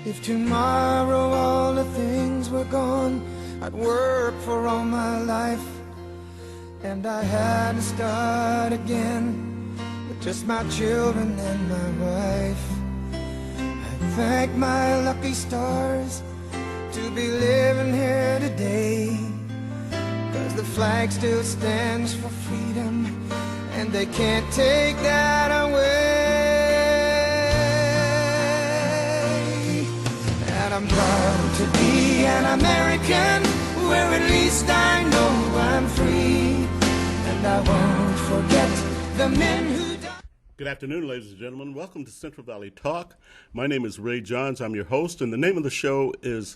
If tomorrow all the things were gone, I'd work for all my life, and I had to start again with just my children and my wife. I thank my lucky stars to be living here today, 'cause the flag still stands for freedom, and they can't take that away. And I'm proud to be an American, where at least I know I'm free, and I won't forget the men who died. Good afternoon, ladies and gentlemen. Welcome to Central Valley Talk. My name is Ray Johns. I'm your host, and the name of the show is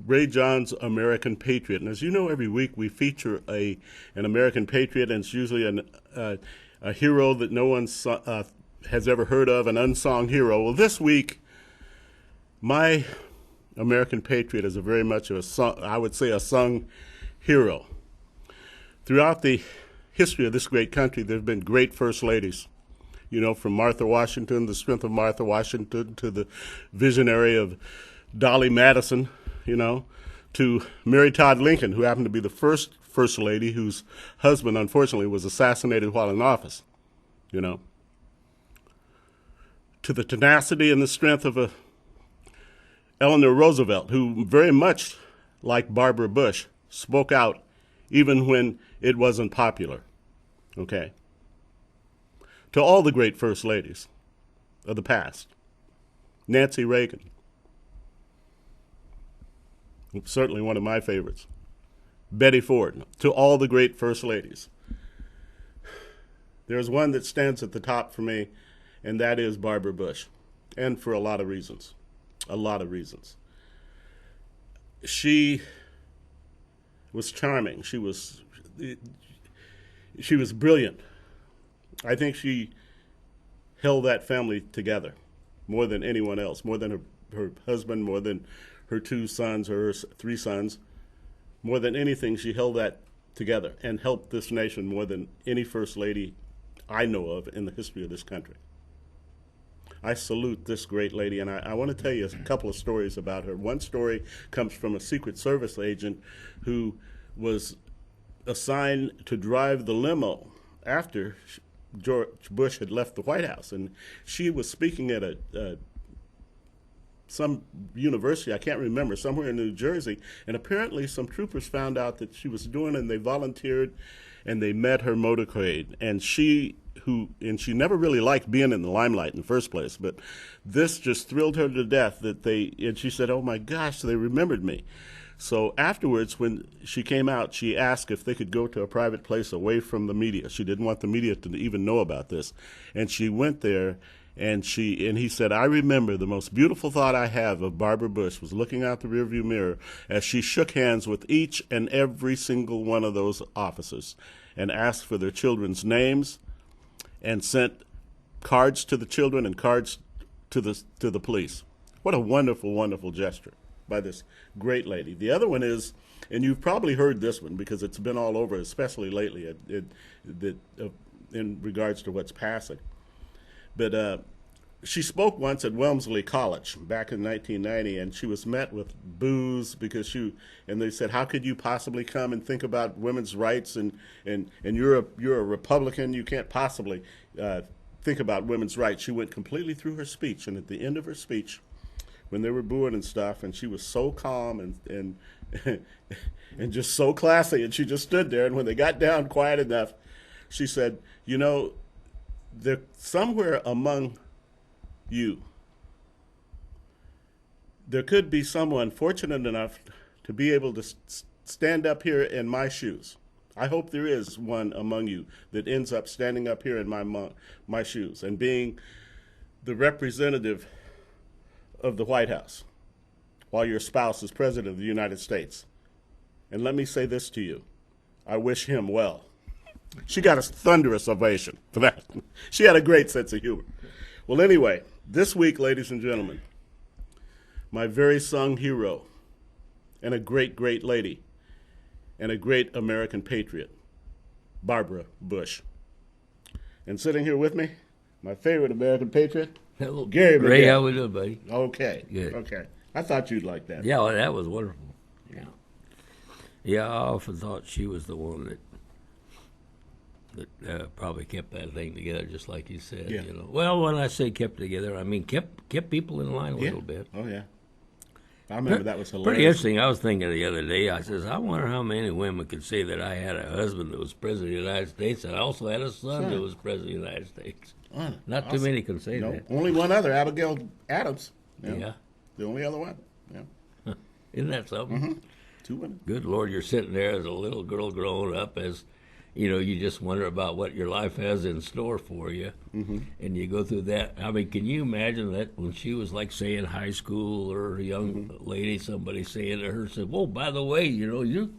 Ray Johns, American Patriot. And as you know, every week we feature an American Patriot, and it's usually a hero that no one has ever heard of, an unsung hero. Well, this week, my American Patriot is very much a sung hero. Throughout the history of this great country, there have been great first ladies. You know, from Martha Washington, the strength of Martha Washington, to the visionary of Dolly Madison, you know, to Mary Todd Lincoln, who happened to be the first lady whose husband, unfortunately, was assassinated while in office, you know, to the tenacity and the strength of Eleanor Roosevelt, who very much like Barbara Bush spoke out even when it wasn't popular, okay? To all the great first ladies of the past. Nancy Reagan, certainly one of my favorites. Betty Ford, to all the great first ladies. There's one that stands at the top for me, and that is Barbara Bush, and for a lot of reasons. A lot of reasons. She was charming. She was brilliant. I think she held that family together more than anyone else, more than her husband, more than her two sons or her three sons. More than anything, she held that together and helped this nation more than any first lady I know of in the history of this country. I salute this great lady, and I want to tell you a couple of stories about her. One story comes from a Secret Service agent who was assigned to drive the limo after George Bush had left the White House, and she was speaking at some university, I can't remember, somewhere in New Jersey, and apparently some troopers found out that she was doing, and they volunteered, and they met her motorcade, and she never really liked being in the limelight in the first place, but this just thrilled her to death and she said, oh my gosh, they remembered me. So afterwards, when she came out, she asked if they could go to a private place away from the media. She didn't want the media to even know about this. And she went there, and he said, I remember the most beautiful thought I have of Barbara Bush was looking out the rearview mirror as she shook hands with each and every single one of those officers and asked for their children's names and sent cards to the children and cards to the police. What a wonderful, wonderful gesture by this great lady. The other one is, and you've probably heard this one because it's been all over, especially lately, in regards to what's passing. But she spoke once at Wellesley College back in 1990, and she was met with boos because and they said, how could you possibly come and think about women's rights, and you're a Republican, you can't possibly think about women's rights. She went completely through her speech, and at the end of her speech, when they were booing and stuff, and she was so calm and and just so classy, and she just stood there, and when they got down quiet enough, she said, you know, there somewhere among you, there could be someone fortunate enough to be able to stand up here in my shoes. I hope there is one among you that ends up standing up here in my shoes and being the representative of the White House while your spouse is president of the United States. And let me say this to you. I wish him well. She got a thunderous ovation for that. She had a great sense of humor. Well, anyway, this week, ladies and gentlemen, my very sung hero and a great, great lady and a great American patriot, Barbara Bush. And sitting here with me, my favorite American patriot, Hello, Gary Miguel. Ray, how we doing, buddy? Okay. Good. Okay. I thought you'd like that. Yeah, well, that was wonderful. Yeah. Yeah, I often thought she was the one that probably kept that thing together, just like you said. Yeah. You know. Well, when I say kept together, I mean kept people in line a little bit. Oh, yeah. I remember that was hilarious. Pretty interesting. I was thinking the other day, I says, I wonder how many women could say that I had a husband that was president of the United States and I also had a son that was president of the United States. Not too many can say that. Only one other, Abigail Adams. Yeah. The only other one. Yeah. Isn't that something? Mm-hmm. 2 women. Good Lord, you're sitting there as a little girl growing up as, you know, you just wonder about what your life has in store for you. Mm-hmm. And you go through that. I mean, can you imagine that when she was, like, say, in high school or a young lady, somebody saying to her, said, well, by the way, you know, you're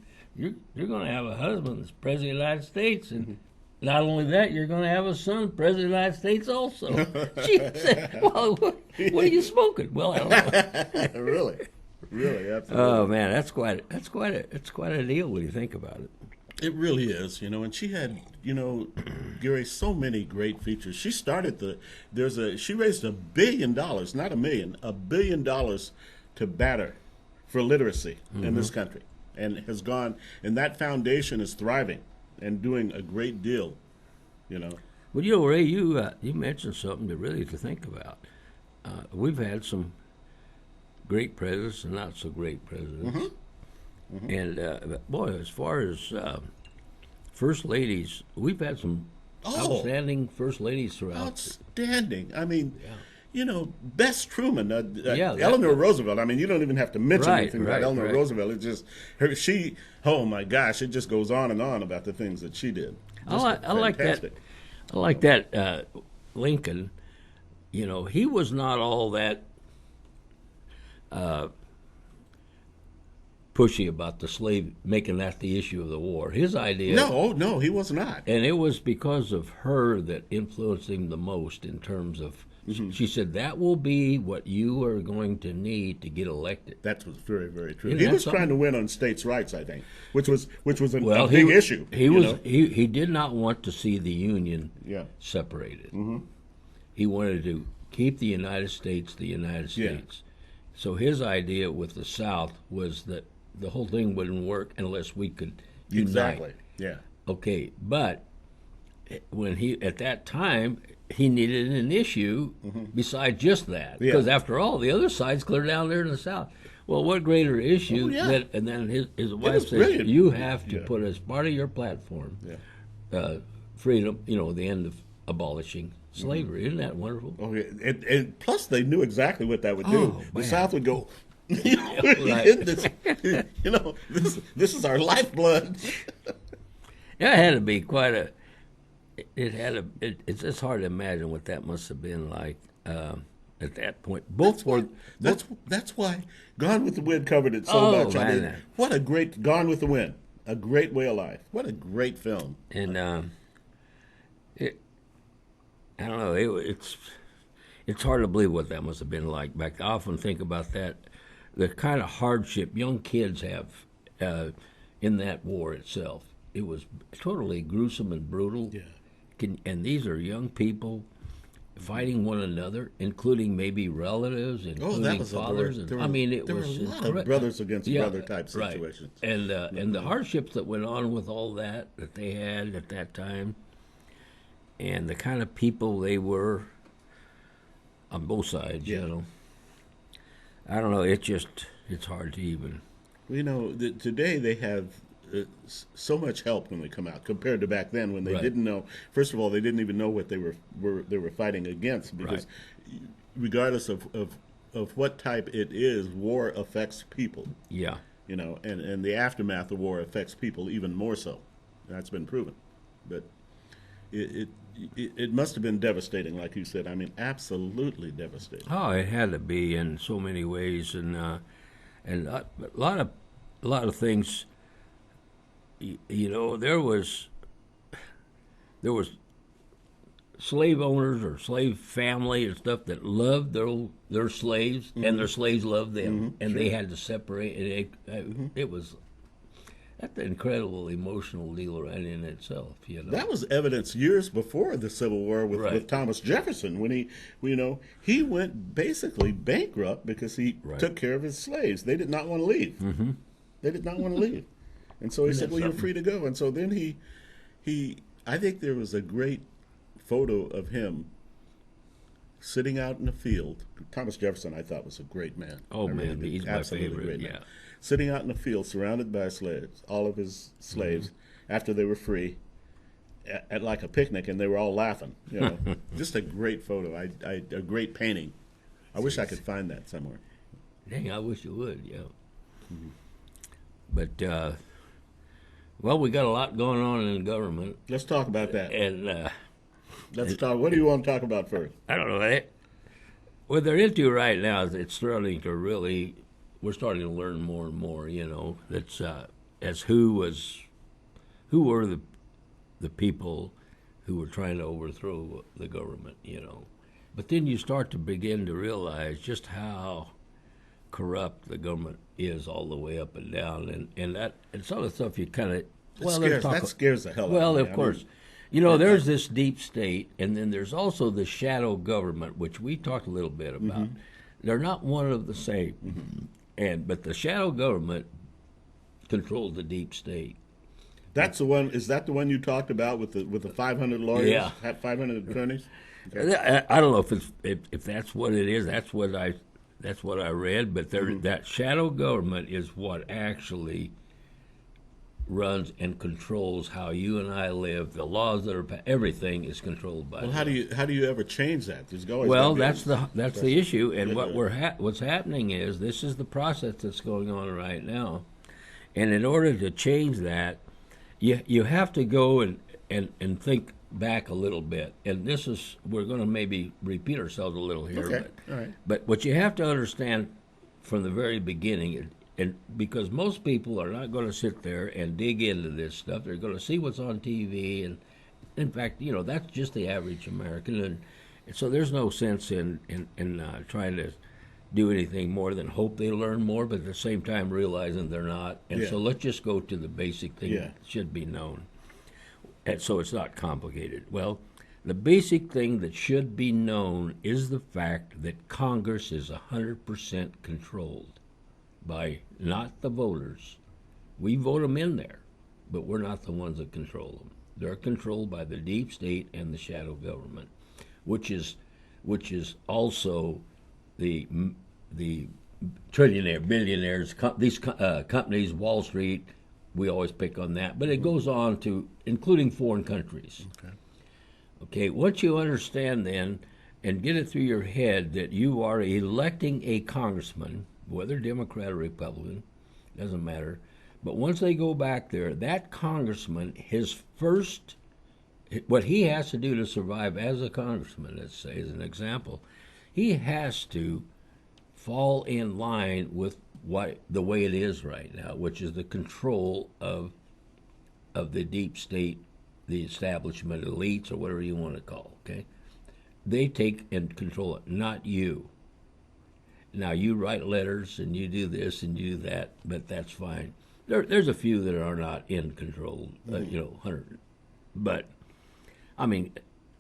going to have a husband that's president of the United States. And not only that, you're going to have a son, president of the United States also. She said, well, what are you smoking? Well, I don't know. Really, absolutely. Oh, man, it's quite a deal when you think about it. It really is, you know, and she had, you know, Gary, so many great features. She started she raised $1 billion, not $1 million, $1 billion to batter for literacy in this country, and has gone, and that foundation is thriving and doing a great deal, you know. Well, you know, Ray, you mentioned something to think about. We've had some great presidents and not so great presidents. And, boy, as far as first ladies, we've had some outstanding first ladies throughout. Outstanding. I mean, you know, Bess Truman, Yeah, Eleanor Roosevelt. I mean, you don't even have to mention anything about Eleanor right. Roosevelt. It's just oh my gosh, it just goes on and on about the things that she did. I like that. I like that Lincoln. You know, he was not all that pushy about the slave, making that the issue of the war. His idea. No, he was not. And it was because of her that influenced him the most in terms of. She said that will be what you are going to need to get elected. That was very, very true. Isn't he that was something? trying to win on states' rights, I think, which was a Well, big issue. He did not want to see the Union separated. He wanted to keep the United States the United States. So his idea with the South was that the whole thing wouldn't work unless we could unite. Exactly. Yeah. Okay, but when at that time, he needed an issue besides just that. Because after all, the other side's clear down there in the South. Well, what greater issue and then his wife says, brilliant. you have to put as part of your platform freedom, you know, the end of abolishing slavery. Isn't that wonderful? Oh, yeah. And plus, they knew exactly what that would do. The South would go, you know, this is our lifeblood. Yeah, it had to be quite a. It's just hard to imagine what that must have been like at that point. That's why Gone with the Wind covered it so much. I mean, what a great Gone with the Wind, a great way of life. What a great film. And I don't know. It's hard to believe what that must have been like back. I often think about that, the kind of hardship young kids have in that war itself. It was totally gruesome and brutal. Yeah. And these are young people fighting one another, including maybe relatives, including fathers. It was a lot of brothers against brother type situations. Right. And the hardships that went on with all that they had at that time, and the kind of people they were on both sides. You know, I don't know. It's hard to even. You know, today they have so much help when they come out compared to back then when they didn't know. First of all, they didn't even know what they were fighting against, because regardless of what type it is, war affects people. Yeah. You know, and the aftermath of war affects people even more so. That's been proven. But it must have been devastating, like you said. I mean, absolutely devastating. Oh, it had to be in so many ways, and a lot of things. You know, there was slave owners or slave family and stuff that loved their slaves, and their slaves loved them, and they had to separate. It was That's an incredible emotional deal right in itself, you know. That was evidence years before the Civil War with, Right. with Thomas Jefferson when he went basically bankrupt because he Right. took care of his slaves. They did not want to leave. Mm-hmm. They did not want to leave, and so he Isn't said, that "Well, you're something? free to go." And so then he I think there was a great photo of him sitting out in the field. Thomas Jefferson, I thought, was a great man. Oh, I really man, did. he's my Absolutely favorite, great man. yeah. Sitting out in the field, surrounded by slaves, all of his slaves, after they were free, at like a picnic, and they were all laughing. You know, just a great photo. A great painting. I wish I could find that somewhere. Dang, I wish you would, yeah. But, well, we got a lot going on in the government, Let's talk about that. and Let's talk. What do you want to talk about first? I don't know. What they're into right now is it's starting to really, we're starting to learn more and more, you know, that's as who were the people who were trying to overthrow the government, you know. But then you start to begin to realize just how corrupt the government is all the way up and down, and some of the stuff you kind of, That scares the hell out of me. well, I of mean, course. You know, there's this deep state, and then there's also the shadow government, which we talked a little bit about. They're not one of the same, but the shadow government controls the deep state. That's the one. Is that the one you talked about with the 500 lawyers? Yeah. 500 attorneys. I don't know if that's what it is. That's what I read. But that shadow government is what actually runs and controls how you and I live. The laws that are everything is controlled by. Well, them. how do you ever change that? There's always Well, gotta be that's the issue, and what's happening is this is the process that's going on right now, and in order to change that, you have to go and think back a little bit, and we're going to maybe repeat ourselves a little here, Okay. All right. but what you have to understand from the very beginning. And because most people are not going to sit there and dig into this stuff, they're going to see what's on TV, and in fact, you know, that's just the average American, and so there's no sense in trying to do anything more than hope they learn more, but at the same time realizing they're not. And Yeah. so let's just go to the basic thing Yeah. that should be known, and so it's not complicated. Well, the basic thing that should be known is the fact that Congress is 100% controlled by not the voters. We vote them in there, but we're not the ones that control them. They're controlled by the deep state and the shadow government, which is also the trillionaire, billionaires, these companies, Wall Street. We always pick on that, but it goes on to including foreign countries. Okay, once you understand then and get it through your head that you are electing a congressman, whether Democrat or Republican, doesn't matter. But once they go back there, that congressman, what he has to do to survive as a congressman, let's say as an example, he has to fall in line with the way it is right now, which is the control of the deep state, the establishment, elites, or whatever you want to call. Okay, they take and control it, not you. Now, you write letters and you do this and you do that, but that's fine. There's a few that are not in control, 100. But, I mean,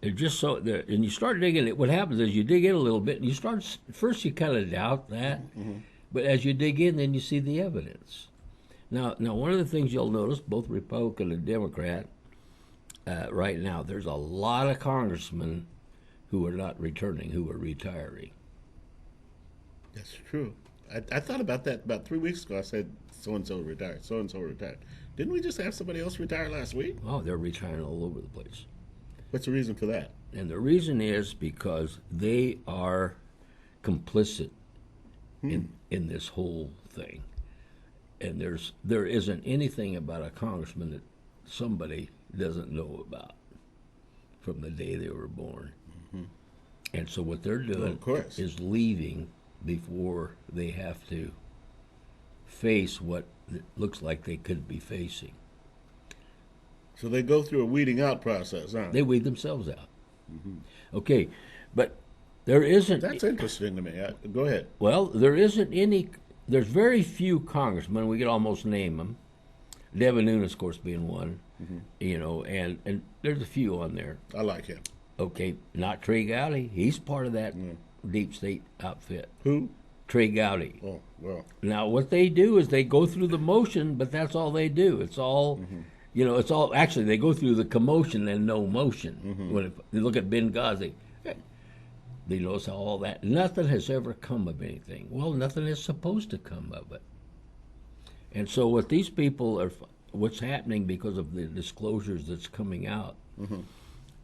they're just so, and you start digging it. What happens is you dig in a little bit and first you kind of doubt that, but as you dig in, then you see the evidence. Now, one of the things you'll notice, both Republican and Democrat, right now, there's a lot of congressmen who are not returning, who are retiring. That's true. I thought about that about 3 weeks ago. I said so-and-so retired, so-and-so retired. Didn't we just have somebody else retire last week? Oh, they're retiring all over the place. What's the reason for that? And the reason is because they are complicit in this whole thing. And there isn't anything about a congressman that somebody doesn't know about from the day they were born. And so what they're doing is leaving before they have to face what it looks like they could be facing. So they go through a weeding out process, huh? They weed themselves out. Okay, but there isn't... That's interesting to me. Go ahead. Well, there isn't any... There's very few congressmen, we could almost name them, Devin Nunes, of course, being one. And there's a few on there. I like him. Okay, not Trey Gowdy. He's part of that deep state outfit. Who? Trey Gowdy. Oh, well. Now, what they do is they go through the motion, but that's all they do. It's all, it's all, actually, they go through the commotion and no motion. When you look at Benghazi, they notice how all that, nothing has ever come of anything. Well, nothing is supposed to come of it. And so what these people are, what's happening because of the disclosures that's coming out,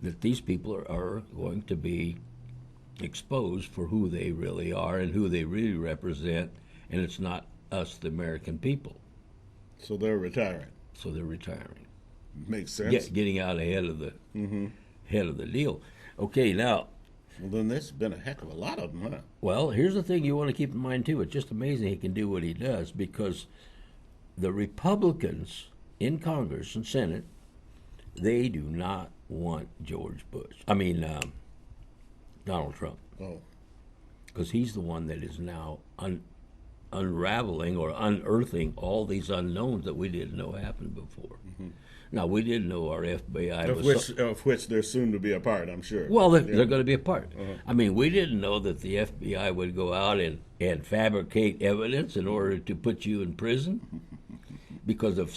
that these people are going to be exposed for who they really are and who they really represent, and it's not us, the American people. So they're retiring. Makes sense. Getting out ahead of the head of the deal. Okay, now. Well, then there's been a heck of a lot of them, huh? Well, here's the thing you want to keep in mind too. It's just amazing he can do what he does, because the Republicans in Congress and Senate, they do not want Donald Trump. Oh. Because he's the one that is now unraveling or unearthing all these unknowns that we didn't know happened before. Now, we didn't know our FBI of which they're soon to be a part, I'm sure. Well, they're going to be a part. I mean, we didn't know that the FBI would go out and fabricate evidence in order to put you in prison because of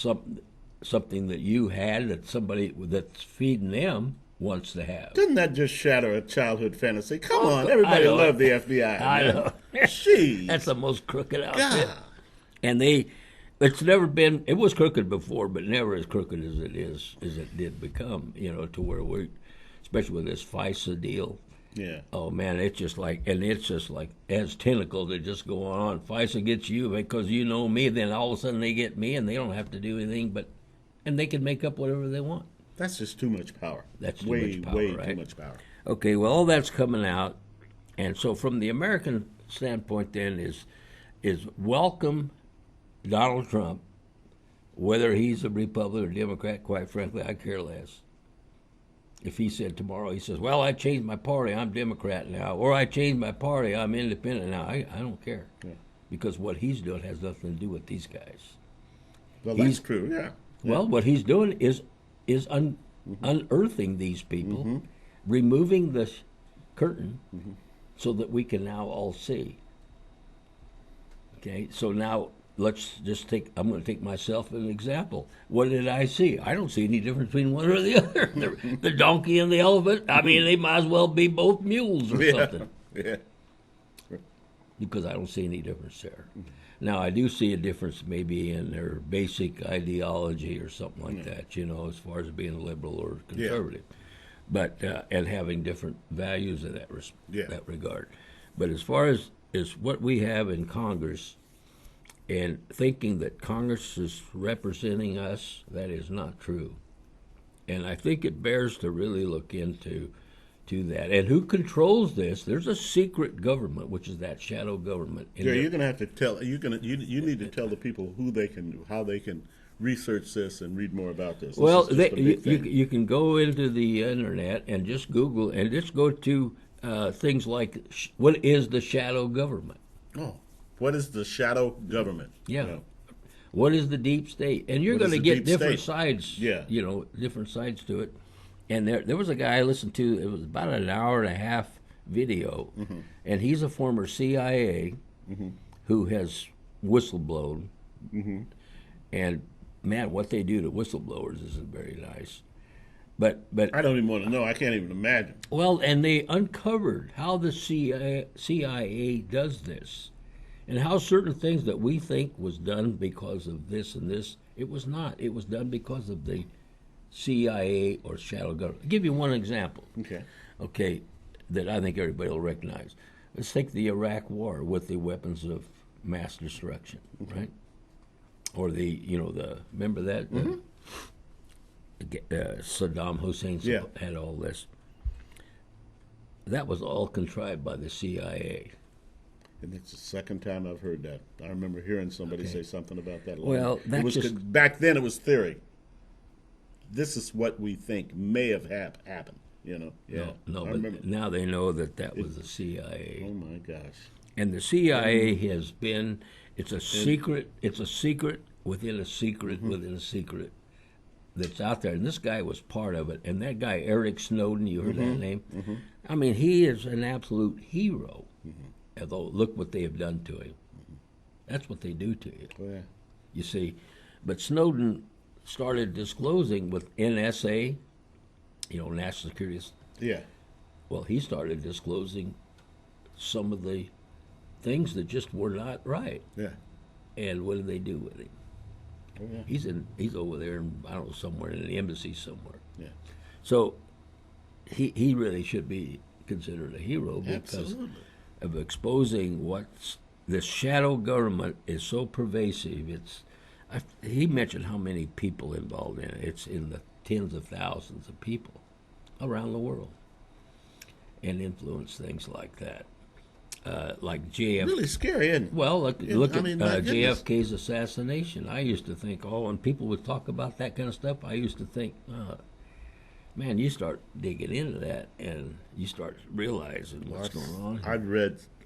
something that you had that somebody that's feeding them wants to have. Didn't that just shatter a childhood fantasy? Come on, everybody loved the FBI. I know. Jeez. That's the most crooked outfit. God. And it's never been, it was crooked before, but never as crooked as it did become, to where especially with this FISA deal. Yeah. Oh man, it's just like as tentacles that just go on. FISA gets you because you know me, then all of a sudden they get me and they don't have to do anything and they can make up whatever they want. That's just too much power. That's too way, much power, way right? too much power. Okay, well, all that's coming out, and so from the American standpoint, then is welcome Donald Trump, whether he's a Republican or Democrat. Quite frankly, I care less. If he said tomorrow, he says, "Well, I changed my party, I'm Democrat now," or "I changed my party, I'm independent now," I don't care, because what he's doing has nothing to do with these guys. Well, that's true. Yeah. Well, what he's doing is unearthing these people, removing the curtain so that we can now all see. Okay, so now let's just I'm going to take myself as an example. What did I see? I don't see any difference between one or the other. The donkey and the elephant, I mean, they might as well be both mules or something. Yeah. Because I don't see any difference there. Now, I do see a difference maybe in their basic ideology or something like that, as far as being liberal or conservative, but and having different values in that regard. But as far as what we have in Congress and thinking that Congress is representing us, that is not true. And I think it bears to really look into that. And who controls this? There's a secret government, which is that shadow government. Yeah, you're going to have to tell. You need to tell the people how they can research this and read more about this. Well, you can go into the internet and just Google and just go to things like what is the shadow government? Oh, what is the shadow government? Yeah. What is the deep state? And you're going to get different sides. Yeah. Different sides to it. And there was a guy I listened to, it was about an hour and a half video, and he's a former CIA who has whistleblown. And, man, what they do to whistleblowers isn't very nice. But I don't even want to know. I can't even imagine. Well, and they uncovered how the CIA does this and how certain things that we think was done because of this and this, it was not. It was done because of the CIA or shadow government. I'll give you one example. Okay, that I think everybody will recognize. Let's take the Iraq War with the weapons of mass destruction, right? Or remember that? Saddam Hussein had all this. That was all contrived by the CIA. And it's the second time I've heard that. I remember hearing somebody say something about that. Well, back then it was theory. This is what we think may have happened. Yeah. No, but now they know that was the CIA. Oh my gosh! And the CIA has been. It's a secret within a secret, that's out there. And this guy was part of it. And that guy, Eric Snowden, you heard that name? I mean, he is an absolute hero. Although, look what they have done to him. That's what they do to you. Oh, yeah. You see. But Snowden started disclosing with NSA, National Security. Yeah. Well, he started disclosing some of the things that just were not right. Yeah. And what did they do with him? Oh, yeah. He's over there, I don't know, somewhere in the embassy somewhere. Yeah. So he really should be considered a hero because Absolutely. of exposing what's the shadow government is so pervasive. He mentioned how many people involved in it. It's in the tens of thousands of people around the world, and influence things like that. Like JFK. Really scary, isn't it? Well, look at my goodness. JFK's assassination. I used to think, when people would talk about that kind of stuff, I used to think, man, you start digging into that and you start realizing what's going on.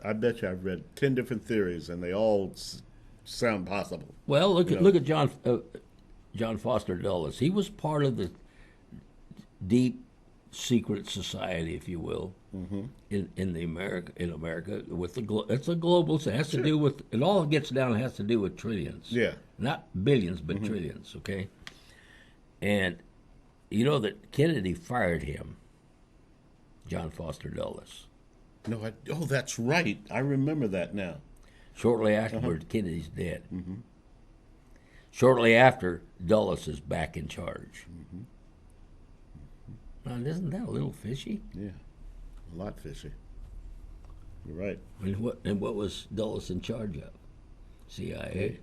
I bet you I've read 10 different theories, and they all sound possible. Well, look at John Foster Dulles. He was part of the deep secret society, if you will, in America with it's a global. It has to do with it. All gets down has to do with trillions. Yeah. Not billions, but trillions. Okay. And you know that Kennedy fired him, John Foster Dulles. No, that's right. I remember that now. Shortly afterward, Kennedy's dead. Shortly after, Dulles is back in charge. Now, isn't that a little fishy? Yeah, a lot fishy. You're right. And what was Dulles in charge of? CIA.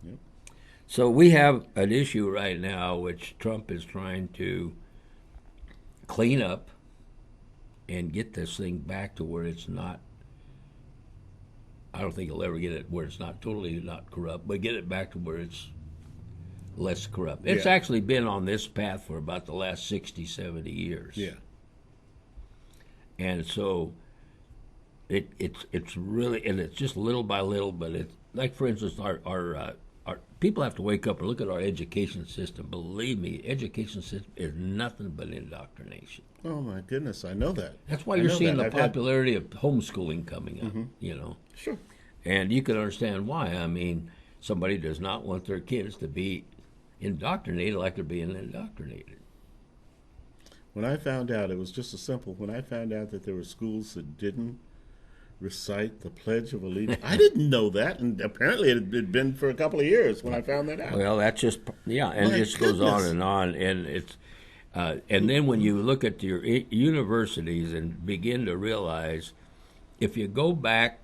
Yep. So we have an issue right now which Trump is trying to clean up and get this thing back to where it's not. I don't think he'll ever get it where it's not totally not corrupt, but get it back to where it's less corrupt. It's actually been on this path for about the last 60, 70 years. Yeah. And so it's really, and it's just little by little, but it's like, for instance, our people have to wake up and look at our education system. Believe me, education system is nothing but indoctrination. Oh my goodness, I know that. That's why you're seeing the popularity of homeschooling coming up, Sure. And you can understand why. I mean, somebody does not want their kids to be indoctrinated like they're being indoctrinated. When I found out, it was just as simple. When I found out that there were schools that didn't recite the Pledge of Allegiance, I didn't know that, and apparently it had been for a couple of years when I found that out. Well, that's just, and it just goes on, and it's, and then when you look at your universities and begin to realize, if you go back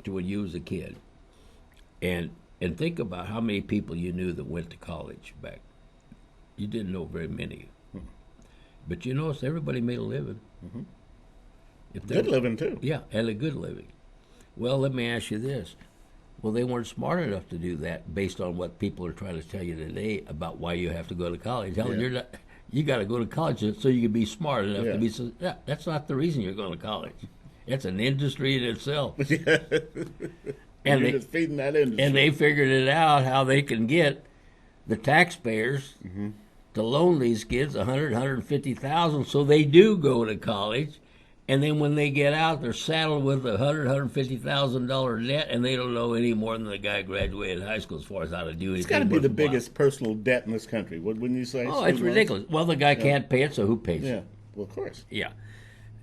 to when you was a kid, and think about how many people you knew that went to college back, you didn't know very many. But you notice everybody made a living. Good living, too. Yeah, and a good living. Well, let me ask you this. Well, they weren't smart enough to do that based on what people are trying to tell you today about why you have to go to college. You got to go to college so you can be smart enough to be. That's not the reason you're going to college. It's an industry in itself. And you're just feeding that industry. And they figured it out how they can get the taxpayers to loan these kids $150,000 so they do go to college. And then when they get out, they're saddled with a $150,000 debt, and they don't know any more than the guy graduated high school as far as how to do anything. It's got to be the biggest personal debt in this country, wouldn't you say? Oh, it's ridiculous. Well, the guy can't pay it, so who pays it? Yeah, well, of course. Yeah.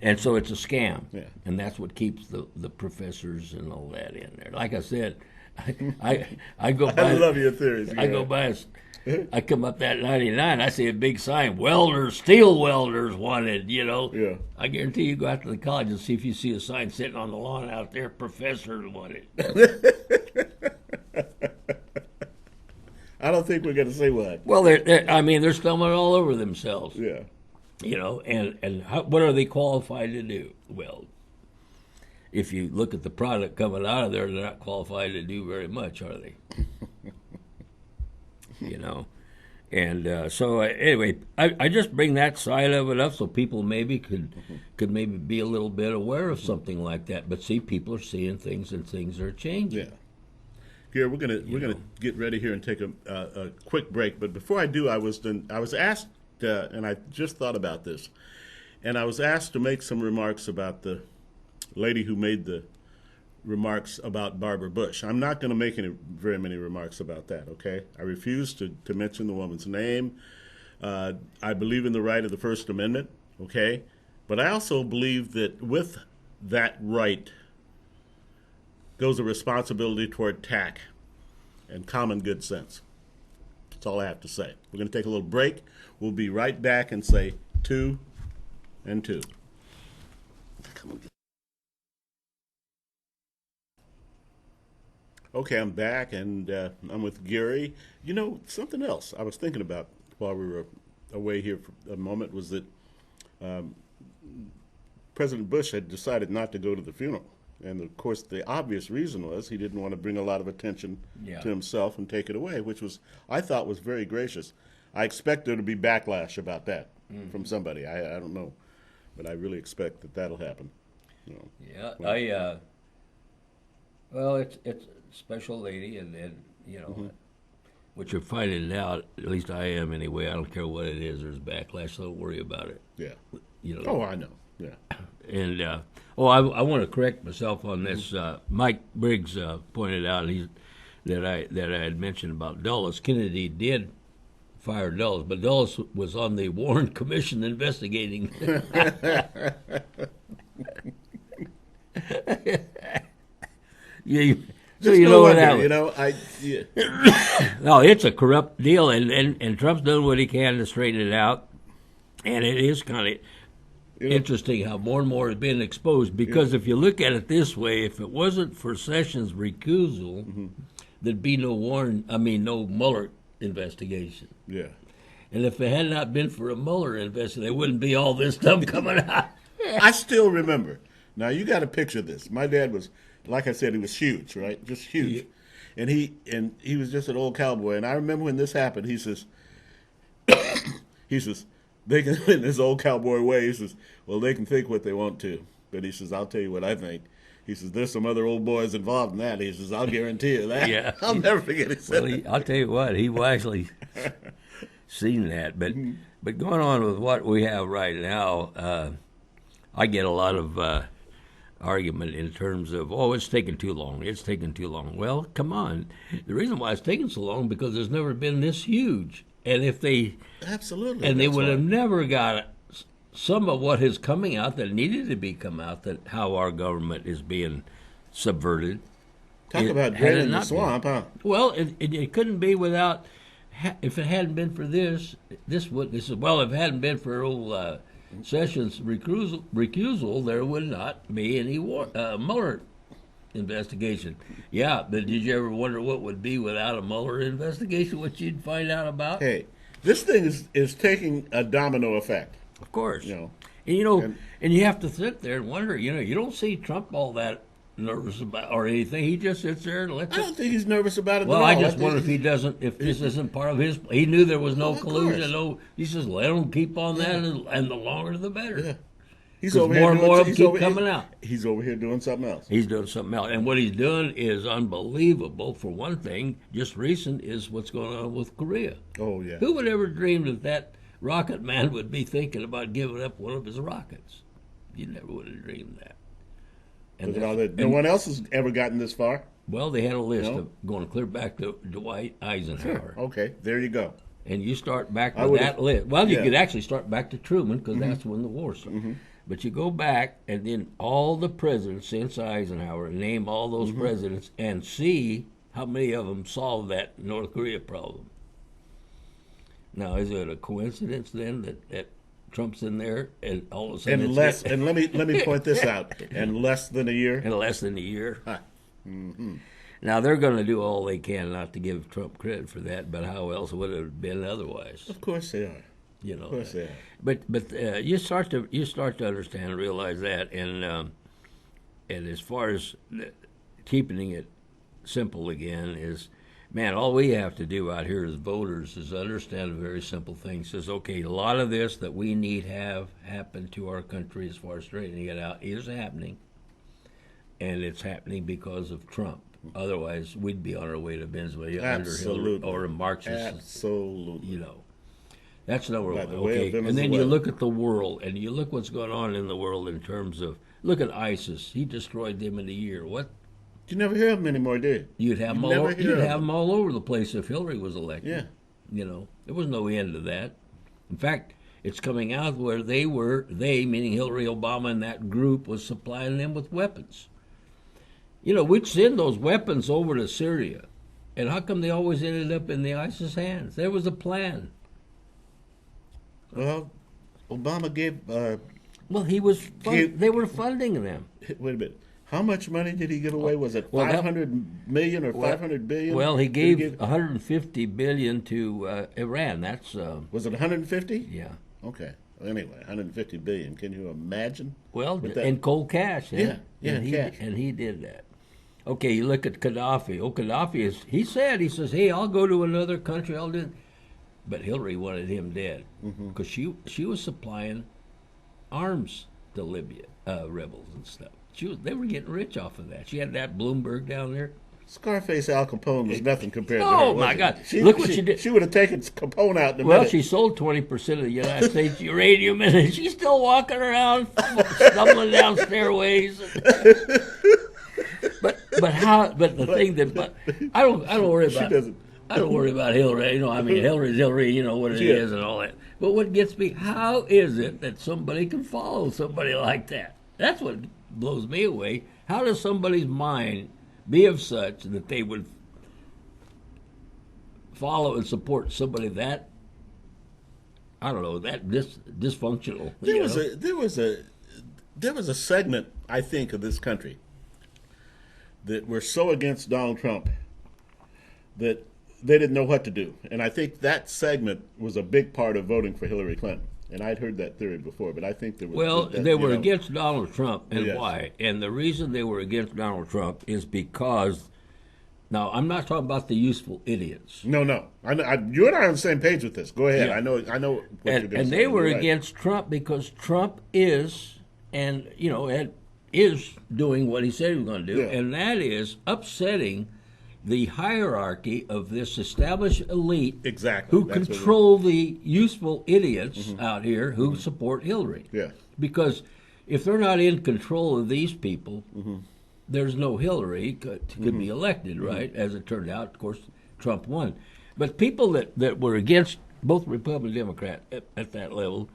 And so it's a scam. Yeah. And that's what keeps the professors and all that in there. Like I said, I go by. I love your theories. I go by. I come up that 99. I see a big sign: welders, steel welders wanted. Yeah. I guarantee you go out to the college and see if you see a sign sitting on the lawn out there: professors wanted. I don't think we're going to say what. Well, they're stumbling all over themselves. Yeah. And what are they qualified to do? Well, if you look at the product coming out of there, they're not qualified to do very much, are they? And so anyway, I just bring that side of it up so people maybe could maybe be a little bit aware of something like that. But see, people are seeing things and things are changing. Yeah. Gary, we're gonna get ready here and take a quick break. But before I do, I was asked, and I just thought about this, and I was asked to make some remarks about the lady who made the remarks about Barbara Bush. I'm not going to make very many remarks about that. Okay, I refuse to mention the woman's name. I believe in the right of the First Amendment. Okay, but I also believe that with that right goes a responsibility toward tact and common good sense. That's all I have to say. We're going to take a little break. We'll be right back and say 2 and 2. Okay, I'm back, and I'm with Gary. You know, something else I was thinking about while we were away here for a moment was that President Bush had decided not to go to the funeral. And, of course, the obvious reason was he didn't want to bring a lot of attention to himself and take it away, which I thought was very gracious. I expect there to be backlash about that from somebody. I don't know, but I really expect that that'll happen. You know. Yeah, well, it's a special lady, and you know, what you're finding out, at least I am anyway, I don't care what it is, there's backlash, so don't worry about it. Yeah. You know. Oh, I know. Yeah. And I want to correct myself on this. Mike Briggs pointed out that I had mentioned about Dulles. Kennedy did fire Dulles, but Dulles was on the Warren Commission investigating. So you know what that was. You know, No, it's a corrupt deal, and Trump's doing what he can to straighten it out, and it is kind of interesting how more and more is being exposed, because if you look at it this way, if it wasn't for Sessions' recusal, there'd be no Mueller investigation. Yeah. And if it had not been for a Mueller investigation, there wouldn't be all this stuff coming out. I still remember. Now, you got to picture this. My dad was, like I said, he was huge, right? Just huge. Yeah. And he was just an old cowboy. And I remember when this happened, he says, they can, in his old cowboy way, he says, well, they can think what they want to. But he says, I'll tell you what I think. He says, there's some other old boys involved in that. He says, I'll guarantee you that. Yeah. I'll never forget it. Well, I'll tell you what, he wisely seen that. But going on with what we have right now, I get a lot of argument in terms of, it's taking too long. It's taking too long. Well, come on. The reason why it's taking so long because there's never been this huge. And if they absolutely, and they would have never got some of what is coming out that needed to be come out, that how our government is being subverted. Talk about draining the swamp, huh? Well, it couldn't be without. If it hadn't been for this if it hadn't been for old Sessions' recusal, there would not be any Mueller investigation. Yeah, but did you ever wonder what would be without a Mueller investigation, what you'd find out about? Hey, this thing is taking a domino effect. Of course. You know. And you have to sit there and wonder, you don't see Trump all that nervous about or anything. He just sits there and lets I don't think he's nervous about it well, at all. I just wonder if this isn't part of his, he knew there was no collusion, he says, let him keep on that, and the longer the better. Yeah. He's over more here and more of them keep coming out. He's over here doing something else. He's doing something else. And what he's doing is unbelievable. For one thing, just recent is what's going on with Korea. Oh, yeah. Who would ever dream that rocket man would be thinking about giving up one of his rockets? You never would have dreamed that. And no one else has ever gotten this far? Well, they had a list of going clear back to Dwight Eisenhower. Sure. Okay, there you go. And you start back with that list. Well, you could actually start back to Truman, because that's when the war started. But you go back, and then all the presidents since Eisenhower, name all those presidents, and see how many of them solved that North Korea problem. Now, is it a coincidence then that Trump's in there, and all of a sudden and let me point this out, in less than a year. In less than a year. Now, they're going to do all they can not to give Trump credit for that, but how else would it have been otherwise? Of course they are. Of course they are. But you start to understand and realize that, and as far as keeping it simple again is, man, all we have to do out here as voters is understand a very simple thing. Says, okay, a lot of this that we need have happened to our country as far as straightening it out is happening, and it's happening because of Trump. Otherwise, we'd be on our way to Venezuela under Hillary Absolutely. or a Marxist. Absolutely. You know, that's number By one. the way of Okay, and then you Venezuela. look at the world, and you look what's going on in the world in terms of look at ISIS. He destroyed them in a year. What You never hear of them anymore, did you? you'd have You them all never over, hear you'd of have them. them all over the place if Hillary was elected. Yeah. You know, there was no end to that. In fact, it's coming out where they, meaning Hillary, Obama, and that group, was supplying them with weapons. You know, we'd send those weapons over to Syria. And how come they always ended up in the ISIS hands? There was a plan. Well, Obama gave. Well, he was. Gave- They were funding them. Wait a minute. How much money did he give away? Was it Well, that- 500 million or 500 billion? Well, he Did gave 150 billion to Iran. That's Was it 150? yeah. Okay. Anyway, 150 billion. Can you imagine? Well, With that- in cold cash. Yeah, yeah, and cash. he did that. Okay, you look at Gaddafi. Oh, Gaddafi is. He says, "Hey, I'll go to another country. I'll do." It. But Hillary wanted him dead because she was supplying arms to Libya rebels and stuff. They were getting rich off of that. She had that Bloomberg down there. Scarface Al Capone was nothing compared to her. Oh, was my it? God. Look what she did. She would have taken Capone out in a Well, minute. she sold 20% of the United States uranium, and she's still walking around, stumbling down stairways. But how? But the thing that I don't worry about. doesn't. I don't worry about Hillary. You know, I mean, Hillary's Hillary. You know what it Yeah. is and all that. But what gets me? How is it that somebody can follow somebody like that? That's what blows me away. How does somebody's mind be of such that they would follow and support somebody that I don't know that dysfunctional? There was a segment, I think, of this country that were so against Donald Trump that they didn't know what to do. And I think that segment was a big part of voting for Hillary Clinton. And I'd heard that theory before, but I think there was. Well, that, they were you know, against Donald Trump, and Yes. why? And the reason they were against Donald Trump is because. Now, I'm not talking about the useful idiots. No. You and I are on the same page with this. Go ahead. Yeah. I know what you're going to say. And they were You're right. against Trump because Trump is, and is doing what he said he was going to do, Yeah. and that is upsetting the hierarchy of this established elite Exactly. who That's what control the useful idiots out here who support Hillary. Yeah. Because if they're not in control of these people, there's no Hillary could be elected, right? As it turned out, of course, Trump won. But people that were against both Republican and Democrat at that level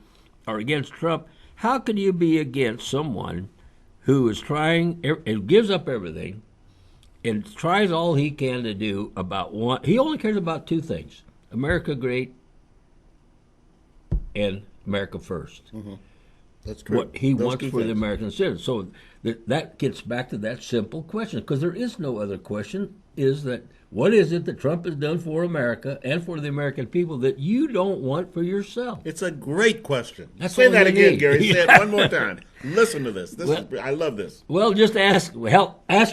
are against Trump. How can you be against someone who is trying and gives up everything and tries all he can to do about one? He only cares about two things: America great and America 1st. That's true. What he Those wants two for the things. American citizen. So that gets back to that simple question, because there is no other question, is that what is it that Trump has done for America and for the American people that you don't want for yourself? It's a great question. That's Say all that you again, need. Gary. Say it one more time. Listen to this. Well- I love this. Well, just ask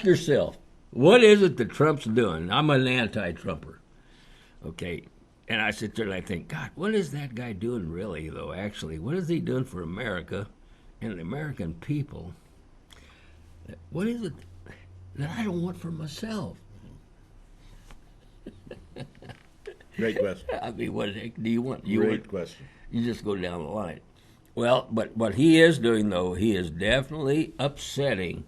yourself, what is it that Trump's doing? I'm an anti-Trumper, okay? And I sit there and I think, God, what is that guy doing really, though, actually? What is he doing for America and the American people? What is it that I don't want for myself? Great question. I mean, what the heck do you want? Great question. You just go down the line. Well, but what he is doing, though, he is definitely upsetting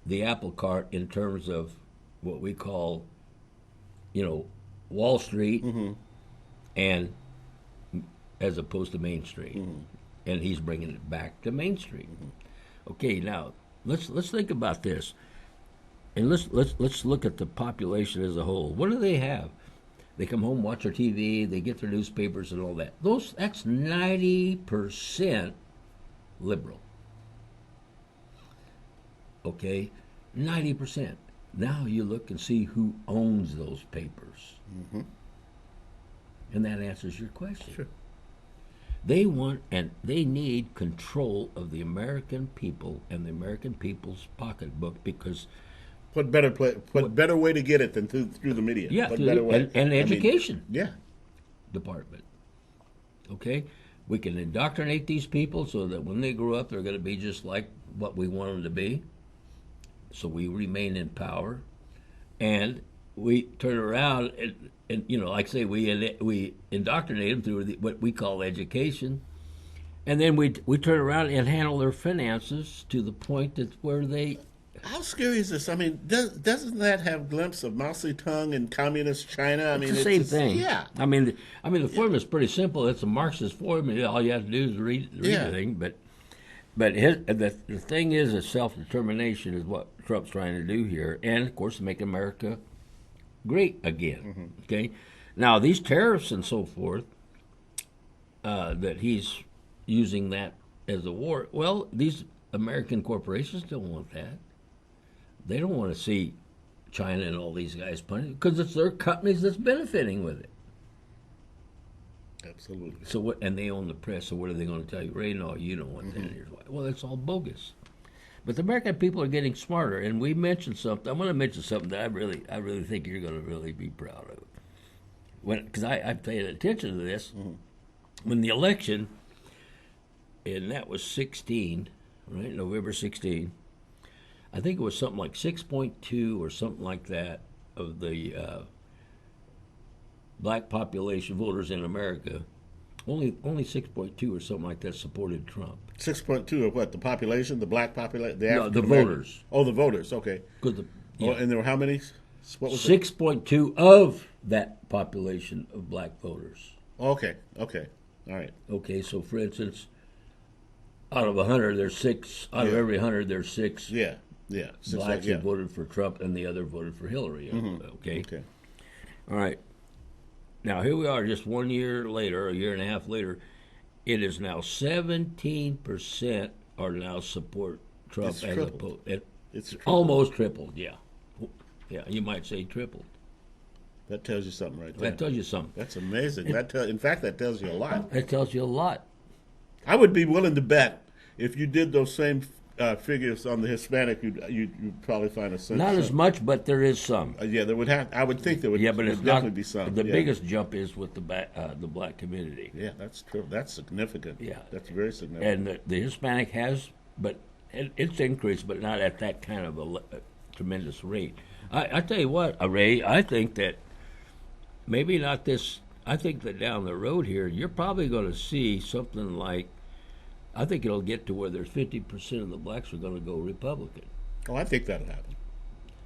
the apple cart in terms of what we call, Wall Street, and as opposed to Main Street, and he's bringing it back to Main Street. Okay, now let's think about this, and let's look at the population as a whole. What do they have? They come home, watch their TV, they get their newspapers and all that. That's 90% liberal. Okay, 90%. Now you look and see who owns those papers. And that answers your question. Sure. They want and they need control of the American people and the American people's pocketbook, because What better way to get it than through the media? yeah, What better way? and I mean, education yeah. department. Okay, we can indoctrinate these people so that when they grow up, they're going to be just like what we want them to be. So we remain in power. and we turn around and like I say, we indoctrinate them through what we call education, and then we turn around and handle their finances to the point that where they. How scary is this? I mean, doesn't that have a glimpse of Mao Zedong and communist China? I mean, It's the same thing. Yeah. I mean, the formula is pretty simple. It's a Marxist formula. All you have to do is read the thing. But the thing is that self-determination is what Trump's trying to do here, and of course, to make America great again. Okay. Now these tariffs and so forth that he's using that as a war. Well, these American corporations don't want that. They don't want to see China and all these guys punished because it's their companies that's benefiting with it. Absolutely. So what? And they own the press. So what are they going to tell you, Ray? No, you don't want that. Here's why. Well, it's all bogus. But the American people are getting smarter, and we mentioned something. I want to mention something that I really think you're going to really be proud of. Because I paid attention to this when the election, and that was 16, right? November 16. I think it was something like 6.2 or something like that of the black population voters in America. Only 6.2 or something like that supported Trump. 6.2 of what? The population, the black population, The voters. Oh, the voters. Okay. Oh, and there were how many? What was 6.2 of that population of black voters. Okay. All right. Okay, so for instance, out of 100, there's 6. Out of every 100, there's 6. Yeah. Blacks who voted for Trump and the other voted for Hillary. Okay. All right. Now here we are, just 1 year later, a year and a half later. It is now 17% are now support Trump It's as tripled. opposed. It's tripled. Almost tripled. Yeah. You might say tripled. That tells you something right there. That tells you something. That's amazing. In fact, that tells you a lot. That tells you a lot. I would be willing to bet if you did those same figures on the Hispanic, you'd probably find a sense. Not as much, but there is some. Yeah, there would have. I would think there would. Yeah, but it's definitely not, be some. The biggest jump is with the black community. Yeah, that's true. That's significant. Yeah, that's very significant. And the Hispanic has, but it's increased, but not at that kind of a tremendous rate. I tell you what, Ray, I think that maybe not this. I think that down the road here, you're probably going to see something like. I think it'll get to where there's 50% of the blacks are going to go Republican. Oh, I think that'll happen.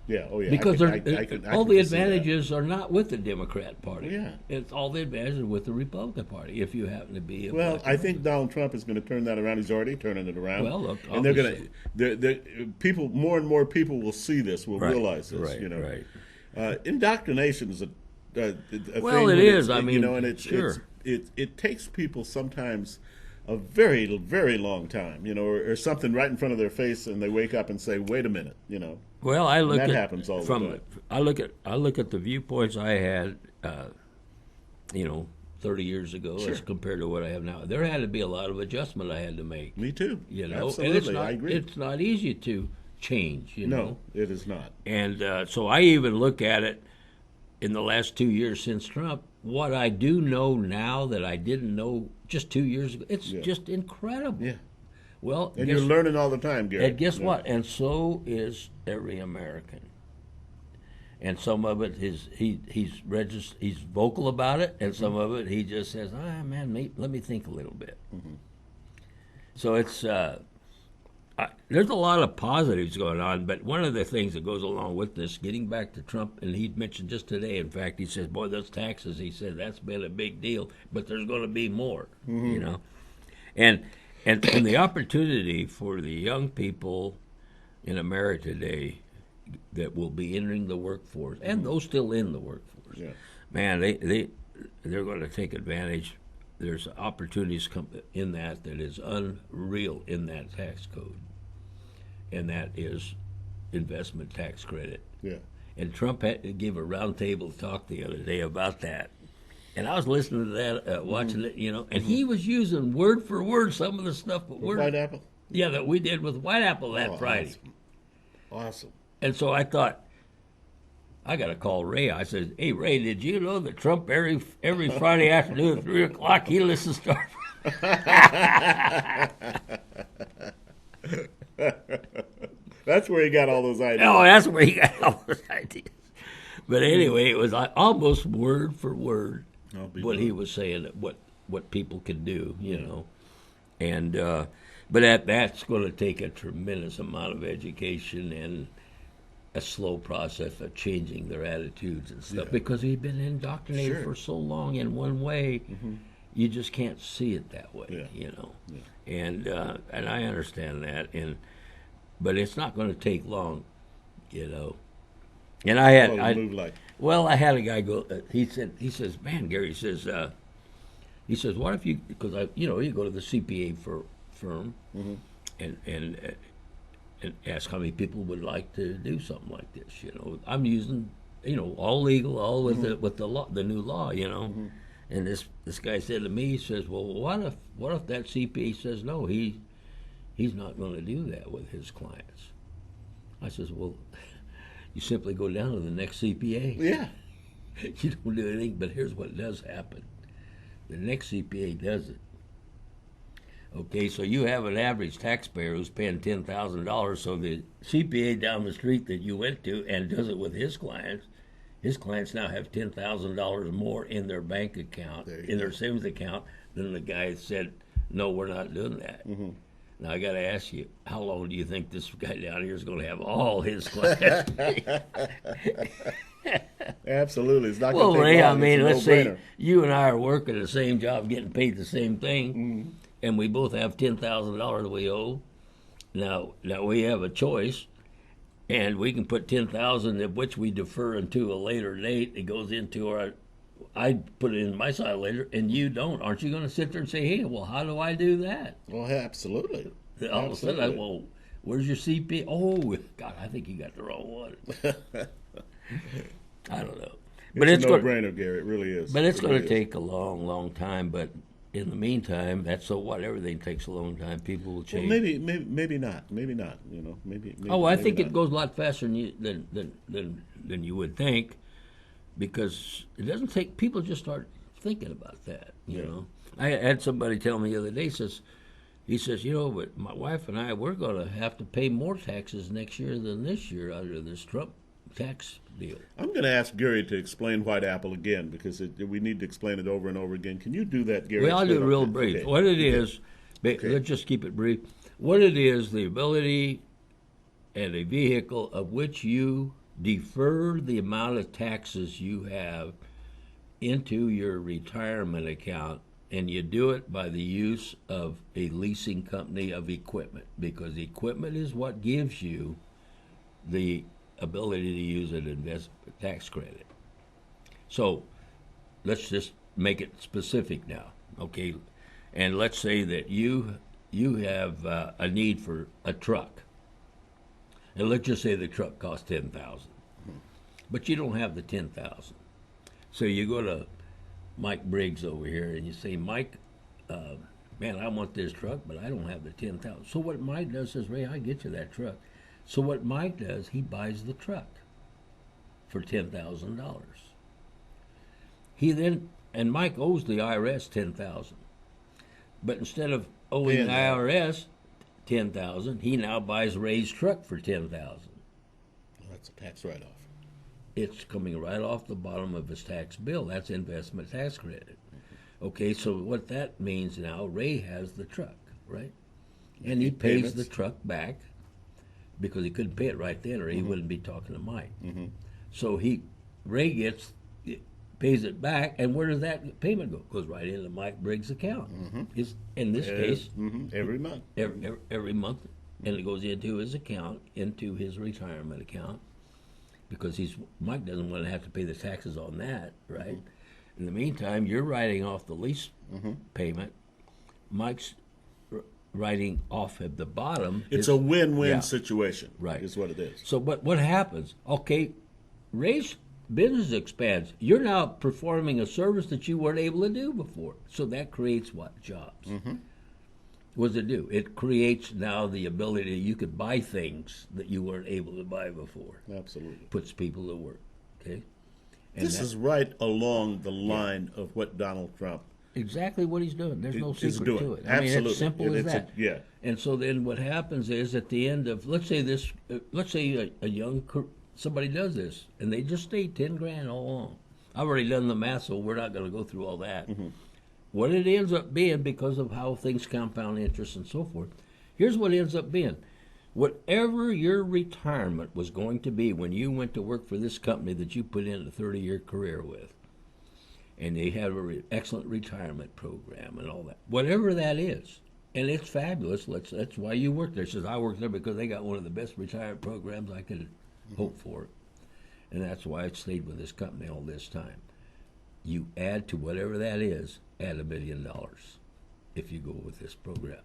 Yeah. Oh, yeah. Because I all can the see advantages are not with the Democrat Party. Yeah. It's all the advantages with the Republican Party. If you happen to be a well, black I think Donald Trump is going to turn that around. He's already turning it around. Well, look, and they're going to. People, more and more people will see this. Will realize this. Right. Right. Indoctrination is a well, thing it is. I mean, and it takes people sometimes a very, very long time, or something right in front of their face, and they wake up and say, "Wait a minute," Well, I look that at happens all the time. I look at the viewpoints I had, 30 years ago as compared to what I have now. There had to be a lot of adjustment I had to make. Me too. Absolutely, and it's not, I agree. It's not easy to change. No, it is not. And so I even look at it in the last 2 years since Trump. What I do know now that I didn't know just 2 years ago, it's just incredible. Yeah. Well, and you're learning all the time, Gary. And guess what? And so is every American. And some of it he's vocal about it, and some of it he just says, man, let me think a little bit. So it's there's a lot of positives going on, but one of the things that goes along with this, getting back to Trump, and he mentioned just today, in fact, he says, boy, those taxes, he said, that's been a big deal, but there's going to be more, And the opportunity for the young people in America today that will be entering the workforce, and those still in the workforce, man, they're going to take advantage. There's opportunities in that is unreal in that tax code, and that is investment tax credit. Yeah. And Trump had to give a roundtable talk the other day about that. And I was listening to that, watching it, and he was using word for word some of the stuff. White Apple? Yeah, that we did with White Apple that Friday. Awesome. And so I thought, I got to call Ray. I said, hey, Ray, did you know that Trump every Friday afternoon at 3 o'clock, he listens to our... That's where he got all those ideas. Oh, that's where he got all those ideas. But anyway, it was like almost word for word what he darned. was saying, what people could do, you know. And but that's going to take a tremendous amount of education and a slow process of changing their attitudes and stuff, because he'd been indoctrinated for so long in one way. You just can't see it that way, you know. And I understand that, but it's not going to take long, you know. And I had I had a guy go. He says, man, Gary says, what if you, because you go to the CPA firm, and ask how many people would like to do something like this. You know, I'm using, all legal, all with the law, the new law. You know, and this guy said to me, he says, well, what if that CPA says no, he's not going to do that with his clients. I says, well, you simply go down to the next CPA. Yeah. You don't do anything, but here's what does happen. The next CPA does it. Okay, so you have an average taxpayer who's paying $10,000, so the CPA down the street that you went to and does it with his clients now have $10,000 more in their bank account, in their savings account, than the guy that said, no, we're not doing that. Now, I got to ask you, how long do you think this guy down here is going to have all his clients? Absolutely. It's not Well, going to Ray, take long. I mean, let's say say you and I are working the same job, getting paid the same thing, and we both have $10,000 we owe. Now we have a choice, and we can put $10,000 of which we defer into a later date. It goes into our. I put it in my side later, and you don't. Aren't you going to sit there and say, "Hey, well, how do I do that?" Well, absolutely. All of a sudden, well, where's your CP? Oh, God, I think you got the wrong one. I don't know. But it's a no-brainer, Gary. It really is. But it's going to take a long, long time. But in the meantime, that's so what. Everything takes a long time. People will change. Well, maybe not. Maybe not. Maybe. I think not. it goes a lot faster than you would think, because it doesn't take. People just start thinking about that. You know, I had somebody tell me the other day. He says, but my wife and I, we're going to have to pay more taxes next year than this year under this Trump tax deal. I'm going to ask Gary to explain White Apple again, because we need to explain it over and over again. Can you do that, Gary? Well, I'll do it real brief. Okay. What it is, let's just keep it brief. What it is, the ability and a vehicle of which you defer the amount of taxes you have into your retirement account, and you do it by the use of a leasing company of equipment, because equipment is what gives you the ability to use an investment tax credit. So let's just make it specific now, okay? And let's say that you have a need for a truck, and let's just say the truck costs $10,000, but you don't have the $10,000. So you go to Mike Briggs over here and you say, Mike, man, I want this truck, but I don't have the $10,000. So what Mike does is, Ray, I get you that truck. So what Mike does, he buys the truck for $10,000. And Mike owes the IRS $10,000. But instead of owing the IRS $10,000, he now buys Ray's truck for $10,000. That's a tax write-off. It's coming right off the bottom of his tax bill. That's investment tax credit. Okay, so what that means now, Ray has the truck, right? And he pays the truck back, because he couldn't pay it right then, or he wouldn't be talking to Mike. So Ray pays it back, and where does that payment go? Goes right into Mike Briggs' account. In this case, every month. Every month, and it goes into his account, into his retirement account, because Mike doesn't want to have to pay the taxes on that, right? In the meantime, you're writing off the lease payment. Mike's writing off at the bottom. It's a win-win situation, right? Is what it is. So, but what happens? Okay, Ray's business expands. You're now performing a service that you weren't able to do before. So that creates what? Jobs. What does it do? It creates now the ability you could buy things that you weren't able to buy before. Absolutely. Puts people to work. Okay. And this is right along the line of what Donald Trump exactly what he's doing. There's no secret to it. Absolutely. I mean, it's simple as that. Yeah. And so then what happens is, at the end of, let's say a young somebody does this, and they just stay 10 grand all along. I've already done the math, so we're not going to go through all that. What it ends up being, because of how things compound interest and so forth, here's what it ends up being. Whatever your retirement was going to be when you went to work for this company that you put in a 30-year career with, and they have an excellent retirement program and all that, whatever that is, and it's fabulous. That's why you work there. She says, I work there because they got one of the best retirement programs I could hope for. And that's why I stayed with this company all this time. You add to whatever that is, add $1 million if you go with this program.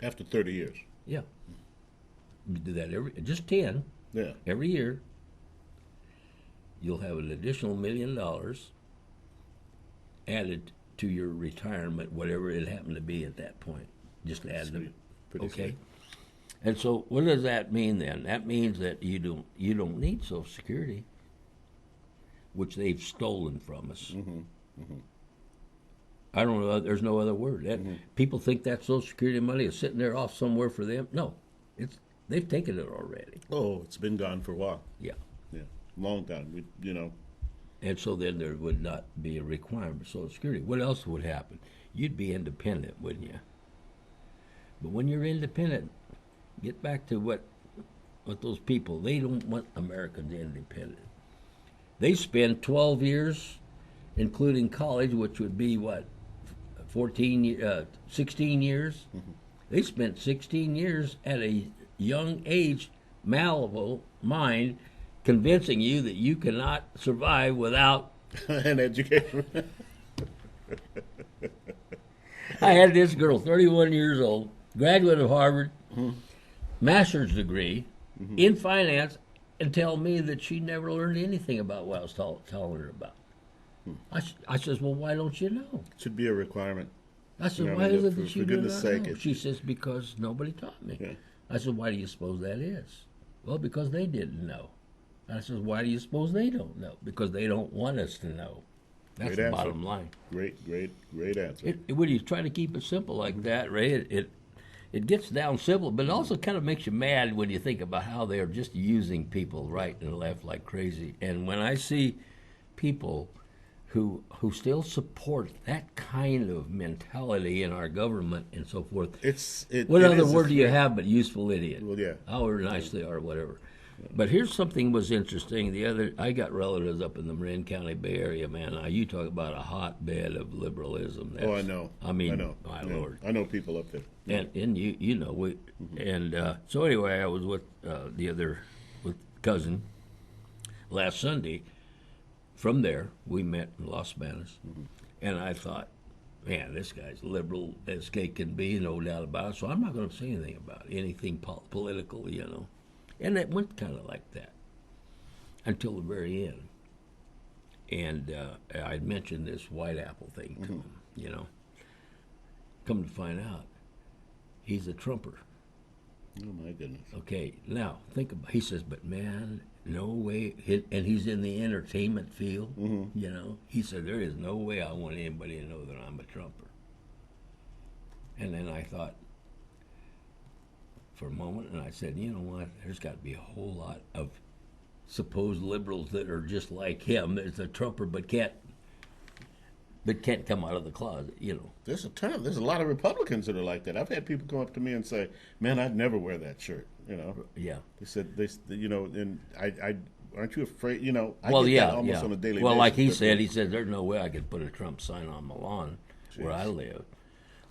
After 30 years. Yeah. You do that just 10. Yeah. Every year. You'll have an additional $1 million added to your retirement, whatever it happened to be at that point. Just add them. Pretty Okay. sweet. And so, what does that mean then? That means that you don't need Social Security, which they've stolen from us. I don't know. There's no other word. People think that Social Security money is sitting there off somewhere for them. No, they've taken it already. Oh, it's been gone for a while. Yeah. Yeah, long time. And so then there would not be a requirement for Social Security. What else would happen? You'd be independent, wouldn't you? But when you're independent, get back to what those people, they don't want Americans independent. They spend 12 years, including college, which would be what, 16 years? They spent 16 years at a young age, malleable mind, convincing you that you cannot survive without an education. I had this girl, 31 years old, graduate of Harvard, master's degree in finance, and tell me that she never learned anything about what I was telling her about. I says, well, why don't you know? Should be a requirement. I said, why is it that you do goodness not sake, know? She says, because nobody taught me. Yeah. I said, why do you suppose that is? Well, because they didn't know. I said, why do you suppose they don't know? Because they don't want us to know. That's Great the answer. bottom line. Great answer. When you try to keep it simple like that, Ray, it gets down simple, but it also kind of makes you mad when you think about how they're just using people right and left like crazy. And when I see people who still support that kind of mentality in our government and so forth, what other word do you have but useful idiot? Well, yeah. However nice they are, whatever. But here's something was interesting. I got relatives up in the Marin County Bay Area, man. Now, you talk about a hotbed of liberalism. I know. I mean, I know. my Lord. I know people up there. And you know, so anyway, I was with with cousin last Sunday. From there, we met in Las Vegas, and I thought, man, this guy's liberal as cake can be, no doubt about it. So I'm not going to say anything about anything political, you know. And it went kind of like that until the very end. And I mentioned this white apple thing to him, you know. Come to find out, he's a Trumper. Oh, my goodness. Okay, now, think about he says, but man, no way, and he's in the entertainment field, you know. He said, there is no way I want anybody to know that I'm a Trumper. And then I thought, for a moment, and I said, you know what, there's got to be a whole lot of supposed liberals that are just like him. There's a Trumper but can't come out of the closet, you know. There's a lot of Republicans that are like that. I've had people come up to me and say, man, I'd never wear that shirt, you know. Yeah. They said, you know, and I aren't you afraid, you know, I well, get yeah, that almost yeah. on a daily well, basis. like he said, there's no way I could put a Trump sign on my lawn where I live.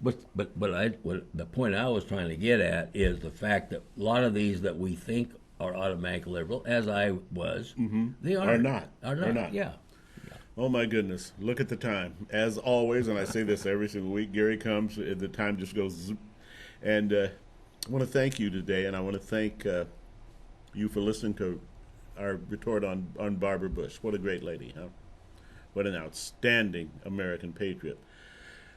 But the point I was trying to get at is the fact that a lot of these that we think are automatic liberal, as I was, they Are not. Are not. Yeah. Oh, my goodness. Look at the time. As always, and I say this every single week, Gary comes, the time just goes zoop. And I want to thank you today, and I want to thank you for listening to our retort on Barbara Bush. What a great lady, huh? What an outstanding American patriot.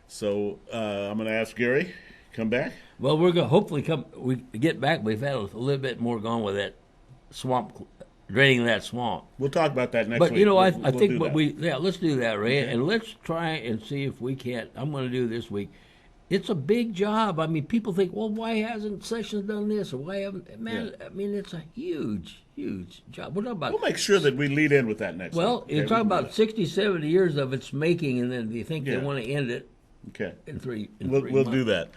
So I'm going to ask Gary, come back. Well, we're going to hopefully we get back. We've had a little bit more going with that swamp, draining that swamp. We'll talk about that next week. But, you know, I We'll think do let's do that, Ray, Okay. and let's try and see if we can't. I'm going to do this week. It's a big job. I mean, people think, well, why hasn't Sessions done this, or why haven't? Man, I mean, it's a huge, huge job. We're talking about. We'll make sure that we lead in with that next Well, week. you're Okay, talking we'll do about 60, 70 years of its making, and then they think they Yeah. want to end it that. Okay. in three We'll months. do that.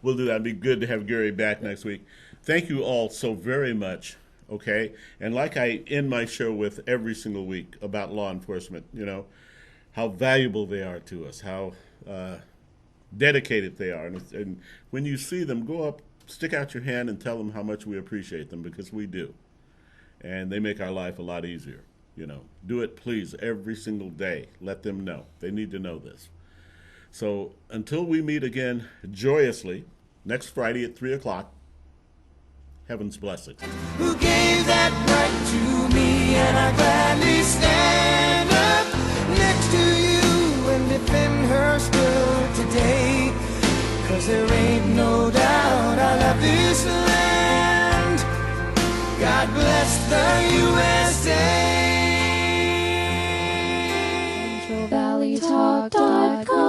We'll do that. It'd be good to have Gary back next week. Thank you all so very much. Okay, and like I end my show with every single week about law enforcement, you know, how valuable they are to us, how dedicated they are, and when you see them, go up, stick out your hand, and tell them how much we appreciate them, because we do, and they make our life a lot easier. You know, do it, please, every single day. Let them know. They need to know this. So until we meet again joyously next Friday at 3:00, heaven's blessings. Who gave that right to me, and I gladly stand up next to you and defend her still today. 'Cause there ain't no doubt I love this land. God bless the USA. CentralValleyTalk.com